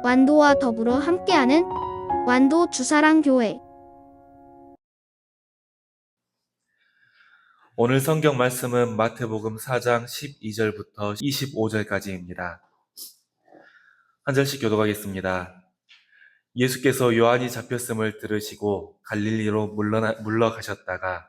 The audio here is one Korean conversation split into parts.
완도와 더불어 함께하는 완도 주사랑교회. 오늘 성경 말씀은 마태복음 4장 12절부터 25절까지입니다. 한 절씩 교독하겠습니다. 예수께서 요한이 잡혔음을 들으시고 갈릴리로 물러가셨다가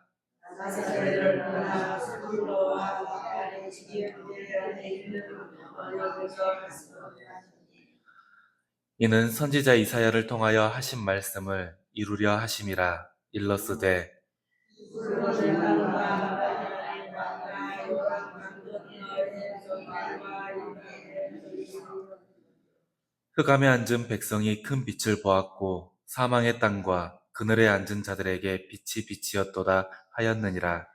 이는 선지자 이사야를 통하여 하신 말씀을 이루려 하심이라. 일러스되 흑암에 앉은 백성이 큰 빛을 보았고 사망의 땅과 그늘에 앉은 자들에게 빛이 빛이었도다 하였느니라.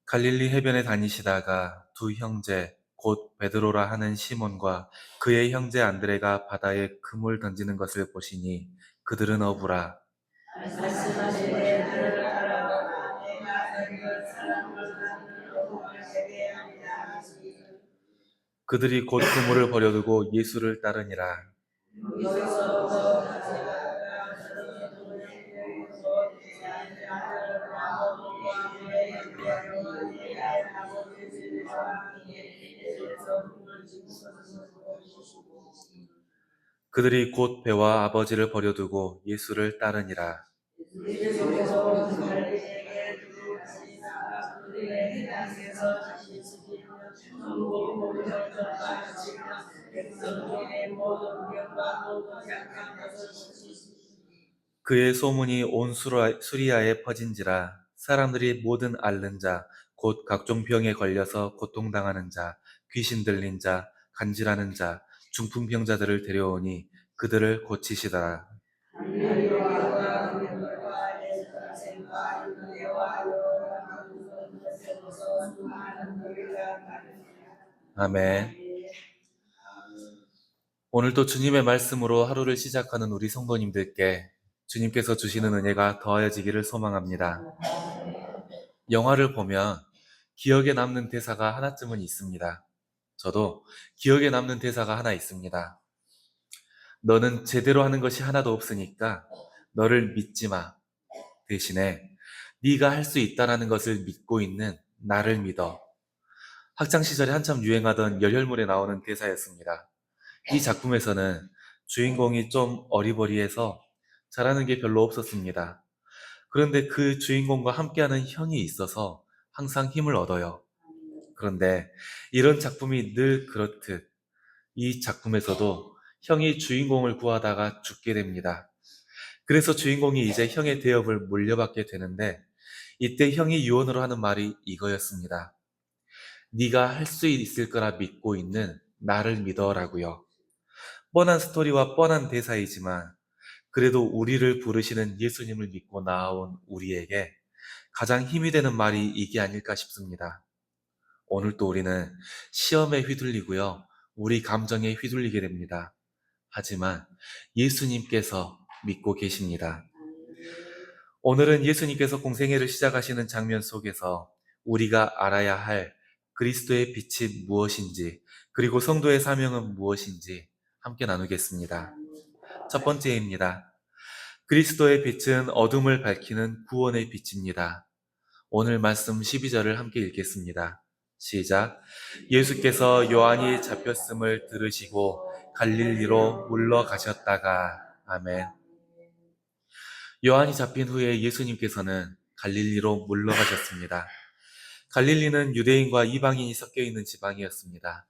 갈릴리 해변에 다니시다가 두 형제 곧 베드로라 하는 시몬과 그의 형제 안드레가 바다에 그물 던지는 것을 보시니 그들은 어부라. 그들이 곧 그물을 버려두고 예수를 따르니라. 그들이 곧 배와 아버지를 버려두고 예수를 따르니라. 그의 소문이 온 수리아에 퍼진지라. 사람들이 모든 앓는 자, 곧 각종 병에 걸려서 고통당하는 자, 귀신 들린 자, 간질하는 자, 중풍병자들을 데려오니 그들을 고치시더라. 아멘. 오늘도 주님의 말씀으로 하루를 시작하는 우리 성도님들께 주님께서 주시는 은혜가 더하여지기를 소망합니다. 영화를 보면 기억에 남는 대사가 하나쯤은 있습니다. 저도 기억에 남는 대사가 하나 있습니다. 너는 제대로 하는 것이 하나도 없으니까 너를 믿지 마. 대신에 네가 할 수 있다라는 것을 믿고 있는 나를 믿어. 학창 시절에 한참 유행하던 열혈물에 나오는 대사였습니다. 이 작품에서는 주인공이 좀 어리버리해서 잘하는 게 별로 없었습니다. 그런데 그 주인공과 함께하는 형이 있어서 항상 힘을 얻어요. 그런데 이런 작품이 늘 그렇듯 이 작품에서도 형이 주인공을 구하다가 죽게 됩니다. 그래서 주인공이 이제 형의 대업을 물려받게 되는데 이때 형이 유언으로 하는 말이 이거였습니다. 네가 할 수 있을 거라 믿고 있는 나를 믿어라고요. 뻔한 스토리와 뻔한 대사이지만 그래도 우리를 부르시는 예수님을 믿고 나아온 우리에게 가장 힘이 되는 말이 이게 아닐까 싶습니다. 오늘 또 우리는 시험에 휘둘리고요. 우리 감정에 휘둘리게 됩니다. 하지만 예수님께서 믿고 계십니다. 오늘은 예수님께서 공생애를 시작하시는 장면 속에서 우리가 알아야 할 그리스도의 빛이 무엇인지, 그리고 성도의 사명은 무엇인지 함께 나누겠습니다. 첫 번째입니다. 그리스도의 빛은 어둠을 밝히는 구원의 빛입니다. 오늘 말씀 12절을 함께 읽겠습니다. 시작. 예수께서 요한이 잡혔음을 들으시고 갈릴리로 물러가셨다가. 아멘. 요한이 잡힌 후에 예수님께서는 갈릴리로 물러가셨습니다. 갈릴리는 유대인과 이방인이 섞여 있는 지방이었습니다.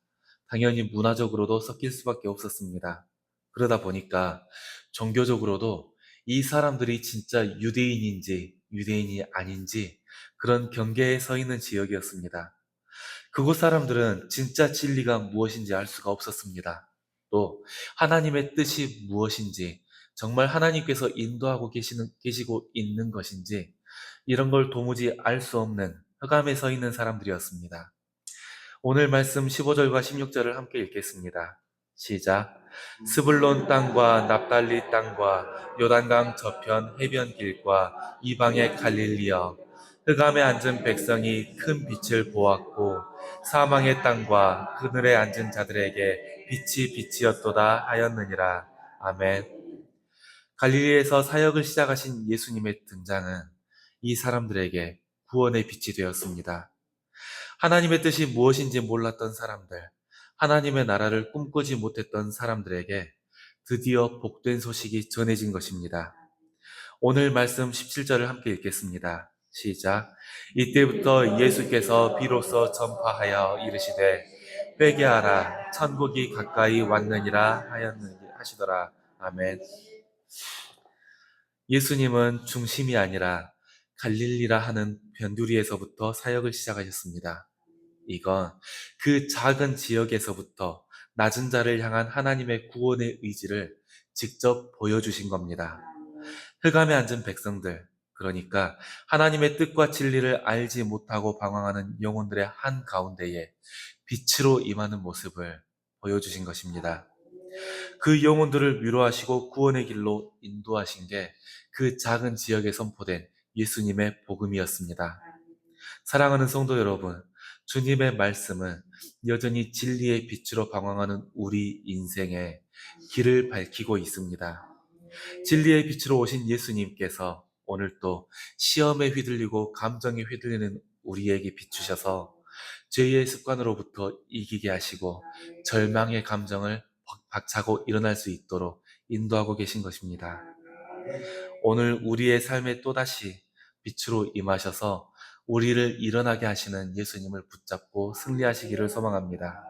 당연히 문화적으로도 섞일 수밖에 없었습니다. 그러다 보니까 종교적으로도 이 사람들이 진짜 유대인인지 유대인이 아닌지 그런 경계에 서 있는 지역이었습니다. 그곳 사람들은 진짜 진리가 무엇인지 알 수가 없었습니다. 또 하나님의 뜻이 무엇인지, 정말 하나님께서 인도하고 계시고 있는 것인지 이런 걸 도무지 알 수 없는 흑암에 서 있는 사람들이었습니다. 오늘 말씀 15절과 16절을 함께 읽겠습니다. 시작. 스불론 땅과 납달리 땅과 요단강 저편 해변길과 이방의 갈릴리여, 흑암에 앉은 백성이 큰 빛을 보았고 사망의 땅과 그늘에 앉은 자들에게 빛이 빛이었도다 하였느니라. 아멘. 갈릴리에서 사역을 시작하신 예수님의 등장은 이 사람들에게 구원의 빛이 되었습니다. 하나님의 뜻이 무엇인지 몰랐던 사람들, 하나님의 나라를 꿈꾸지 못했던 사람들에게 드디어 복된 소식이 전해진 것입니다. 오늘 말씀 17절을 함께 읽겠습니다. 시작. 이때부터 예수께서 비로소 전파하여 이르시되 회개하라 천국이 가까이 왔느니라 하시더라. 아멘. 예수님은 중심이 아니라 갈릴리라 하는 변두리에서부터 사역을 시작하셨습니다. 이건 그 작은 지역에서부터 낮은 자를 향한 하나님의 구원의 의지를 직접 보여주신 겁니다. 흑암에 앉은 백성들, 그러니까 하나님의 뜻과 진리를 알지 못하고 방황하는 영혼들의 한가운데에 빛으로 임하는 모습을 보여주신 것입니다. 그 영혼들을 위로하시고 구원의 길로 인도하신 게 그 작은 지역에 선포된 예수님의 복음이었습니다. 사랑하는 성도 여러분, 주님의 말씀은 여전히 진리의 빛으로 방황하는 우리 인생에 길을 밝히고 있습니다. 진리의 빛으로 오신 예수님께서 오늘 또 시험에 휘둘리고 감정에 휘둘리는 우리에게 비추셔서 죄의 습관으로부터 이기게 하시고 절망의 감정을 박차고 일어날 수 있도록 인도하고 계신 것입니다. 오늘 우리의 삶에 또다시 빛으로 임하셔서 우리를 일어나게 하시는 예수님을 붙잡고 승리하시기를 소망합니다.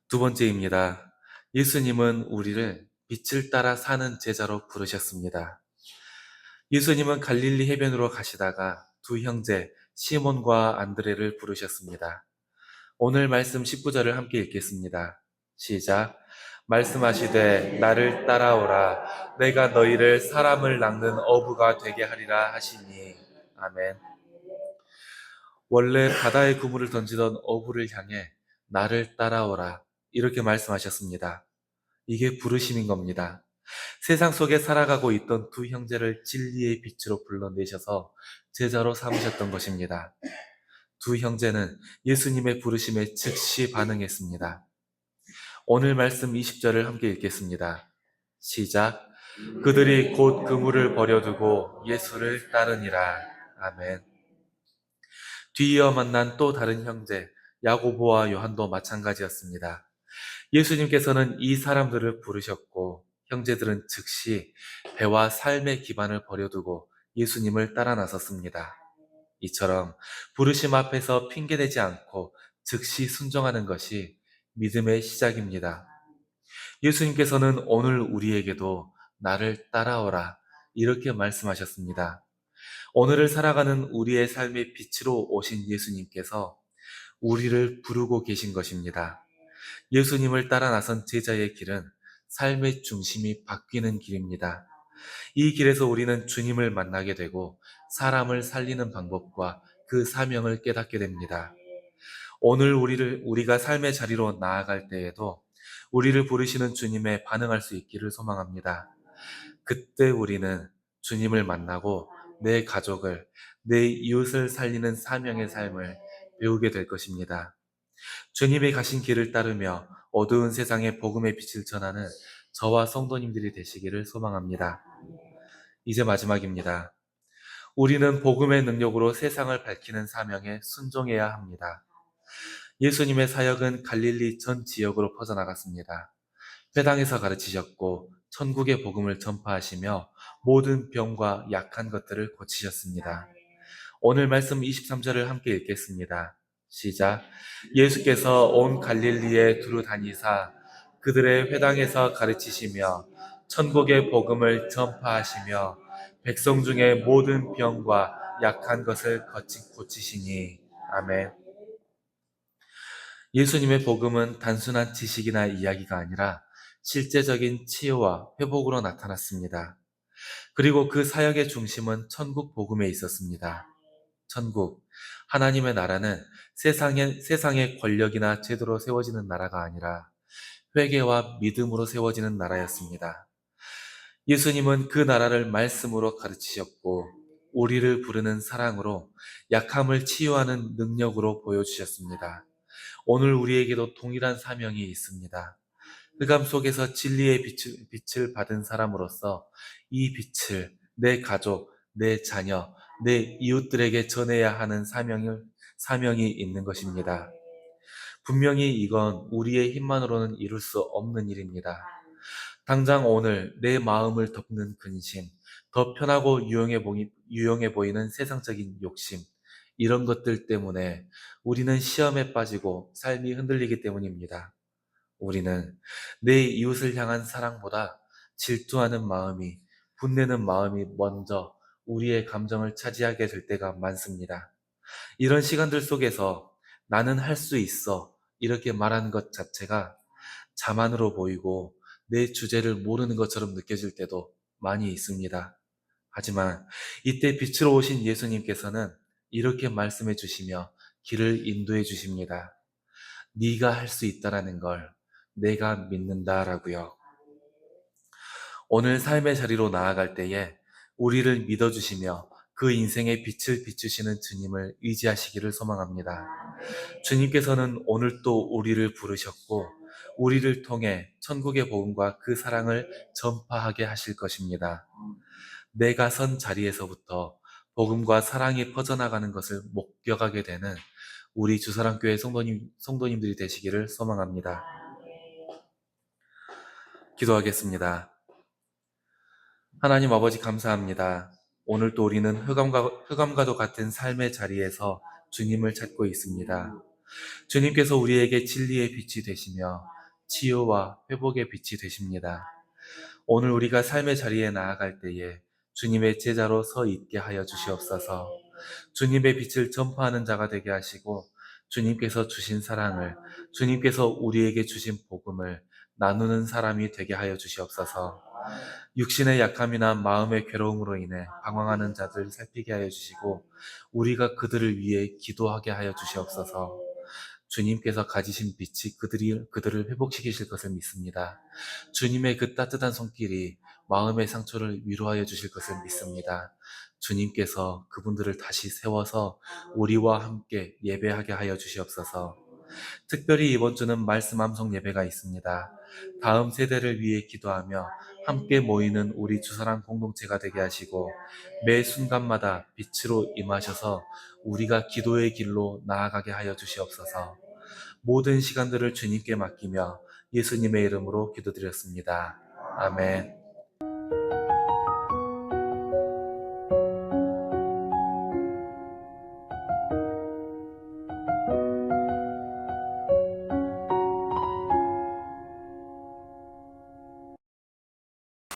두 번째입니다. 예수님은 우리를 빛을 따라 사는 제자로 부르셨습니다. 예수님은 갈릴리 해변으로 가시다가 두 형제 시몬과 안드레를 부르셨습니다. 오늘 말씀 19절을 함께 읽겠습니다. 시작. 말씀하시되 나를 따라오라 내가 너희를 사람을 낚는 어부가 되게 하리라 하시니. 아멘. 원래 바다에 그물을 던지던 어부를 향해 나를 따라오라 이렇게 말씀하셨습니다. 이게 부르심인 겁니다. 세상 속에 살아가고 있던 두 형제를 진리의 빛으로 불러내셔서 제자로 삼으셨던 것입니다. 두 형제는 예수님의 부르심에 즉시 반응했습니다. 오늘 말씀 20절을 함께 읽겠습니다. 시작. 그들이 곧 그물을 버려두고 예수를 따르니라. 아멘. 뒤이어 만난 또 다른 형제 야고보와 요한도 마찬가지였습니다. 예수님께서는 이 사람들을 부르셨고 형제들은 즉시 배와 삶의 기반을 버려두고 예수님을 따라 나섰습니다. 이처럼 부르심 앞에서 핑계대지 않고 즉시 순종하는 것이 믿음의 시작입니다. 예수님께서는 오늘 우리에게도 나를 따라오라 이렇게 말씀하셨습니다. 오늘을 살아가는 우리의 삶의 빛으로 오신 예수님께서 우리를 부르고 계신 것입니다. 예수님을 따라 나선 제자의 길은 삶의 중심이 바뀌는 길입니다. 이 길에서 우리는 주님을 만나게 되고 사람을 살리는 방법과 그 사명을 깨닫게 됩니다. 오늘 우리가 삶의 자리로 나아갈 때에도 우리를 부르시는 주님에 반응할 수 있기를 소망합니다. 그때 우리는 주님을 만나고 내 가족을, 내 이웃을 살리는 사명의 삶을 배우게 될 것입니다. 주님이 가신 길을 따르며 어두운 세상에 복음의 빛을 전하는 저와 성도님들이 되시기를 소망합니다. 이제 마지막입니다. 우리는 복음의 능력으로 세상을 밝히는 사명에 순종해야 합니다. 예수님의 사역은 갈릴리 전 지역으로 퍼져나갔습니다. 회당에서 가르치셨고 천국의 복음을 전파하시며 모든 병과 약한 것들을 고치셨습니다. 오늘 말씀 23절을 함께 읽겠습니다. 시작. 예수께서 온 갈릴리에 두루 다니사 그들의 회당에서 가르치시며 천국의 복음을 전파하시며 백성 중에 모든 병과 약한 것을 고치시니. 아멘. 예수님의 복음은 단순한 지식이나 이야기가 아니라 실제적인 치유와 회복으로 나타났습니다. 그리고 그 사역의 중심은 천국 복음에 있었습니다. 천국, 하나님의 나라는 세상의 권력이나 제도로 세워지는 나라가 아니라 회개와 믿음으로 세워지는 나라였습니다. 예수님은 그 나라를 말씀으로 가르치셨고 우리를 부르는 사랑으로 약함을 치유하는 능력으로 보여주셨습니다. 오늘 우리에게도 동일한 사명이 있습니다. 흑암 속에서 진리의 빛을 받은 사람으로서 이 빛을 내 가족, 내 자녀, 내 이웃들에게 전해야 하는 사명이 있는 것입니다. 분명히 이건 우리의 힘만으로는 이룰 수 없는 일입니다. 당장 오늘 내 마음을 덮는 근심, 더 편하고 유용해 보이는 세상적인 욕심, 이런 것들 때문에 우리는 시험에 빠지고 삶이 흔들리기 때문입니다. 우리는 내 이웃을 향한 사랑보다 질투하는 마음이, 분내는 마음이 먼저 우리의 감정을 차지하게 될 때가 많습니다. 이런 시간들 속에서 나는 할 수 있어 이렇게 말하는 것 자체가 자만으로 보이고 내 주제를 모르는 것처럼 느껴질 때도 많이 있습니다. 하지만 이때 빛으로 오신 예수님께서는 이렇게 말씀해 주시며 길을 인도해 주십니다. 네가 할 수 있다라는 걸 내가 믿는다라고요. 오늘 삶의 자리로 나아갈 때에 우리를 믿어주시며 그 인생의 빛을 비추시는 주님을 의지하시기를 소망합니다. 주님께서는 오늘 또 우리를 부르셨고 우리를 통해 천국의 복음과 그 사랑을 전파하게 하실 것입니다. 내가 선 자리에서부터 복음과 사랑이 퍼져나가는 것을 목격하게 되는 우리 주사랑교회 성도님들이 되시기를 소망합니다. 기도하겠습니다. 하나님 아버지 감사합니다. 오늘 또 우리는 흑암과도 같은 삶의 자리에서 주님을 찾고 있습니다. 주님께서 우리에게 진리의 빛이 되시며 치유와 회복의 빛이 되십니다. 오늘 우리가 삶의 자리에 나아갈 때에 주님의 제자로 서 있게 하여 주시옵소서. 주님의 빛을 전파하는 자가 되게 하시고 주님께서 주신 사랑을, 주님께서 우리에게 주신 복음을 나누는 사람이 되게 하여 주시옵소서. 육신의 약함이나 마음의 괴로움으로 인해 방황하는 자들 살피게 하여 주시고 우리가 그들을 위해 기도하게 하여 주시옵소서. 주님께서 가지신 빛이 그들을 회복시키실 것을 믿습니다. 주님의 그 따뜻한 손길이 마음의 상처를 위로하여 주실 것을 믿습니다. 주님께서 그분들을 다시 세워서 우리와 함께 예배하게 하여 주시옵소서. 특별히 이번 주는 말씀 암송 예배가 있습니다. 다음 세대를 위해 기도하며 함께 모이는 우리 주사랑 공동체가 되게 하시고 매 순간마다 빛으로 임하셔서 우리가 기도의 길로 나아가게 하여 주시옵소서. 모든 시간들을 주님께 맡기며 예수님의 이름으로 기도드렸습니다. 아멘.